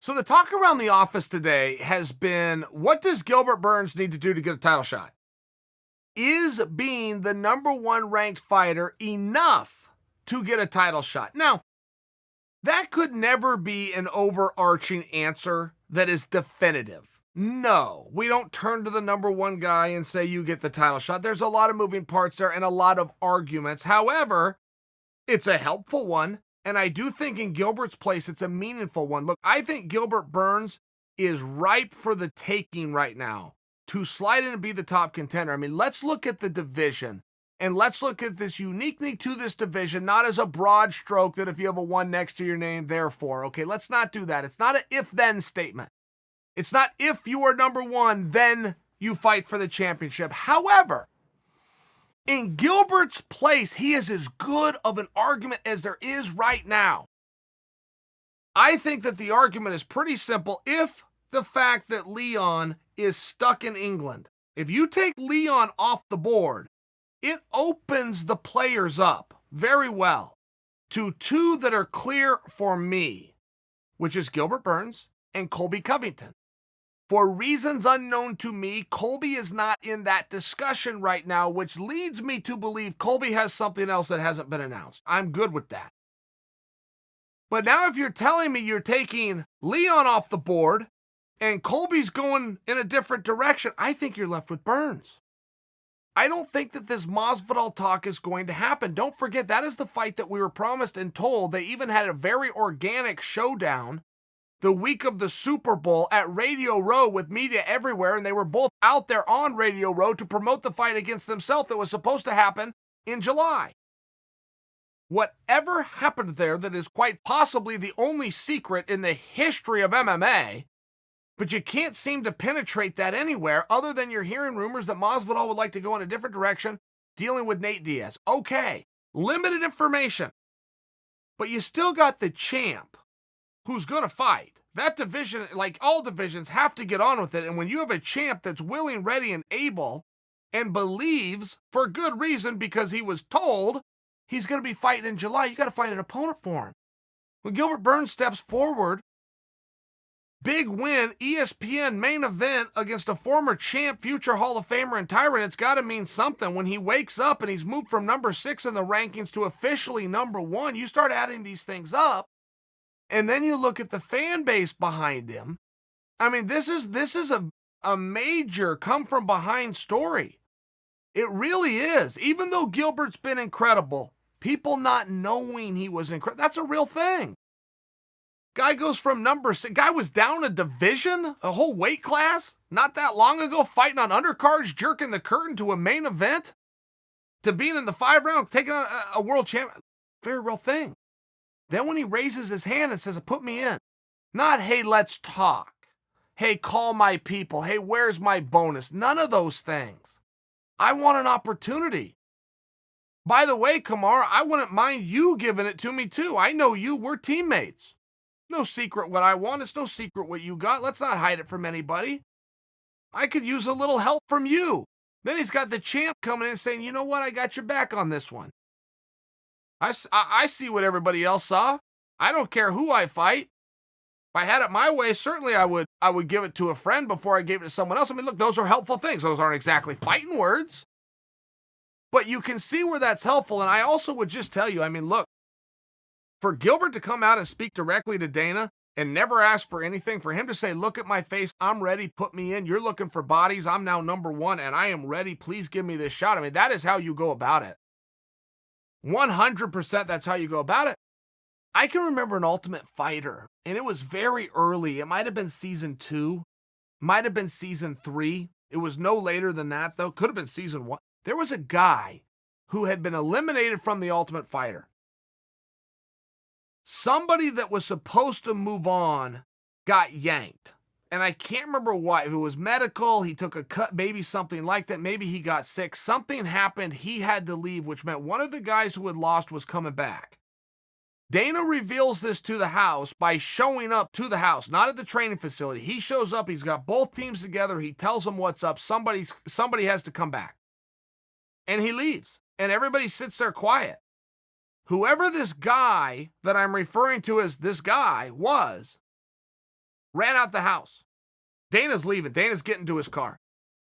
So the talk around the office today has been, what does Gilbert Burns need to do to get a title shot? Is being the number one ranked fighter enough to get a title shot? Now, that could never be an overarching answer that is definitive. No, we don't turn to the number one guy and say you get the title shot. There's a lot of moving parts there and a lot of arguments. However, it's a helpful one. And I do think in Gilbert's place, it's a meaningful one. Look, I think Gilbert Burns is ripe for the taking right now to slide in and be the top contender. I mean, let's look at the division and let's look at this uniquely to this division, not as a broad stroke that if you have a one next to your name, therefore. Okay, let's not do that. It's not an if-then statement. It's not if you are number one, then you fight for the championship. However, in Gilbert's place, he is as good of an argument as there is right now. I think that the argument is pretty simple. If the fact that Leon is stuck in England, if you take Leon off the board, it opens the players up very well to two that are clear for me, which is Gilbert Burns and Colby Covington. For reasons unknown to me, Colby is not in that discussion right now, which leads me to believe Colby has something else that hasn't been announced. I'm good with that. But now if you're telling me you're taking Leon off the board and Colby's going in a different direction, I think you're left with Burns. I don't think that this Masvidal talk is going to happen. Don't forget, that is the fight that we were promised and told. They even had a very organic showdown the week of the Super Bowl at Radio Row with media everywhere, and they were both out there on Radio Row to promote the fight against themselves that was supposed to happen in July. Whatever happened there that is quite possibly the only secret in the history of MMA, but you can't seem to penetrate that anywhere other than you're hearing rumors that Masvidal would like to go in a different direction dealing with Nate Diaz. Okay, limited information, but you still got the champ who's going to fight. That division, like all divisions, have to get on with it. And when you have a champ that's willing, ready, and able, and believes, for good reason, because he was told he's going to be fighting in July, you got to find an opponent for him. When Gilbert Burns steps forward, big win, ESPN main event against a former champ, future Hall of Famer, and Tyrant, it's got to mean something. When he wakes up and he's moved from number 6 in the rankings to officially number 1, you start adding these things up. And then you look at the fan base behind him. I mean, this is a major come-from-behind story. It really is. Even though Gilbert's been incredible, people not knowing he was incredible, that's a real thing. Guy goes from number 6. Guy was down a division, a whole weight class, not that long ago, fighting on undercards, jerking the curtain to a main event, to being in the 5 round, taking on a world champion. Very real thing. Then when he raises his hand and says, put me in, not, hey, let's talk. Hey, call my people. Hey, where's my bonus? None of those things. I want an opportunity. By the way, Kamaru, I wouldn't mind you giving it to me too. I know you. We're teammates. No secret what I want. It's no secret what you got. Let's not hide it from anybody. I could use a little help from you. Then he's got the champ coming in saying, you know what? I got your back on this one. I see what everybody else saw. I don't care who I fight. If I had it my way, certainly I would give it to a friend before I gave it to someone else. I mean, look, those are helpful things. Those aren't exactly fighting words. But you can see where that's helpful. And I also would just tell you, I mean, look, for Gilbert to come out and speak directly to Dana and never ask for anything, for him to say, look at my face, I'm ready, put me in. You're looking for bodies. I'm now number 1 and I am ready. Please give me this shot. I mean, that is how you go about it. 100% that's how you go about it. I can remember an Ultimate Fighter, and it was very early. It might have been season 2, might have been season 3. It was no later than that, though. Could have been season 1. There was a guy who had been eliminated from the Ultimate Fighter. Somebody that was supposed to move on got yanked. And I can't remember why. If it was medical, he took a cut, maybe something like that. Maybe he got sick. Something happened. He had to leave, which meant one of the guys who had lost was coming back. Dana reveals this to the house by showing up to the house, not at the training facility. He shows up. He's got both teams together. He tells them what's up. Somebody has to come back. And he leaves. And everybody sits there quiet. Whoever this guy that I'm referring to as this guy was, ran out the house. Dana's leaving. Dana's getting to his car.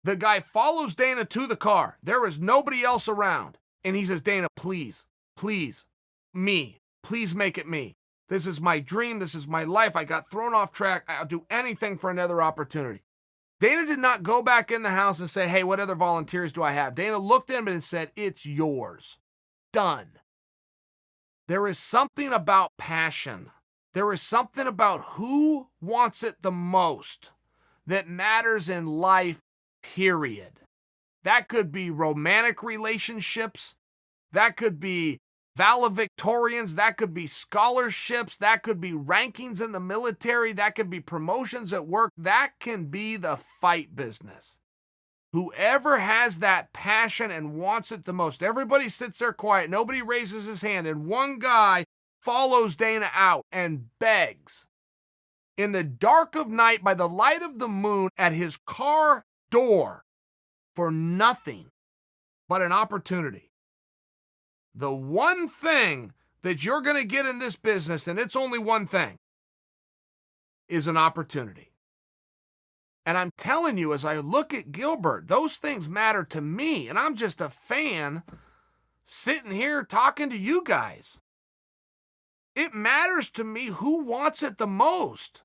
The guy follows Dana to the car. There is nobody else around. And he says, Dana, please, me. Please make it me. This is my dream. This is my life. I got thrown off track. I'll do anything for another opportunity. Dana did not go back in the house and say, hey, what other volunteers do I have? Dana looked at him and said, it's yours. Done. There is something about passion. There is something about who wants it the most that matters in life, period. That could be romantic relationships. That could be valedictorians. That could be scholarships. That could be rankings in the military. That could be promotions at work. That can be the fight business. Whoever has that passion and wants it the most, everybody sits there quiet. Nobody raises his hand. And one guy follows Dana out and begs in the dark of night by the light of the moon at his car door for nothing but an opportunity. The one thing that you're going to get in this business, and it's only one thing, is an opportunity. And I'm telling you, as I look at Gilbert, those things matter to me. And I'm just a fan sitting here talking to you guys. It matters to me who wants it the most.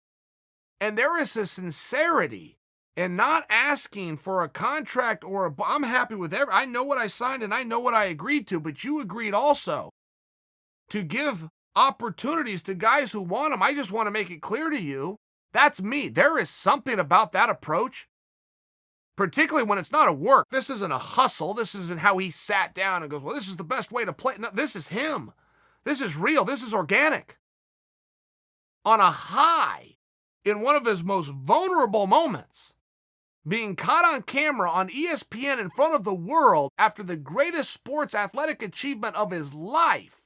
And there is a sincerity in not asking for a contract or I'm happy with I know what I signed and I know what I agreed to, but you agreed also to give opportunities to guys who want them. I just want to make it clear to you, that's me. There is something about that approach, particularly when it's not a work. This isn't a hustle. This isn't how he sat down and goes, well, this is the best way to play. No, this is him. This is real. This is organic. On a high, in one of his most vulnerable moments, being caught on camera on ESPN in front of the world after the greatest sports athletic achievement of his life.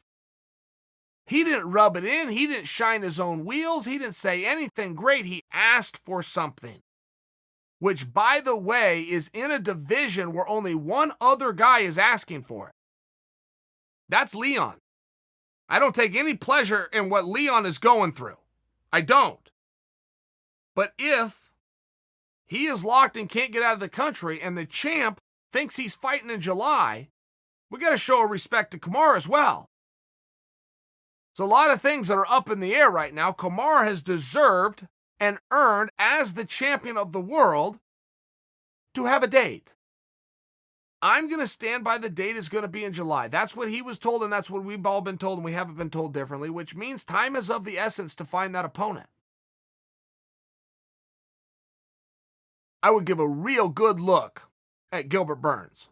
He didn't rub it in. He didn't shine his own wheels. He didn't say anything great. He asked for something, which, by the way, is in a division where only one other guy is asking for it. That's Leon. I don't take any pleasure in what Leon is going through. I don't. But if he is locked and can't get out of the country and the champ thinks he's fighting in July, we got to show respect to Kamaru as well. There's a lot of things that are up in the air right now. Kamaru has deserved and earned, as the champion of the world, to have a date. I'm going to stand by the date is going to be in July. That's what he was told, and that's what we've all been told, and we haven't been told differently, which means time is of the essence to find that opponent. I would give a real good look at Gilbert Burns.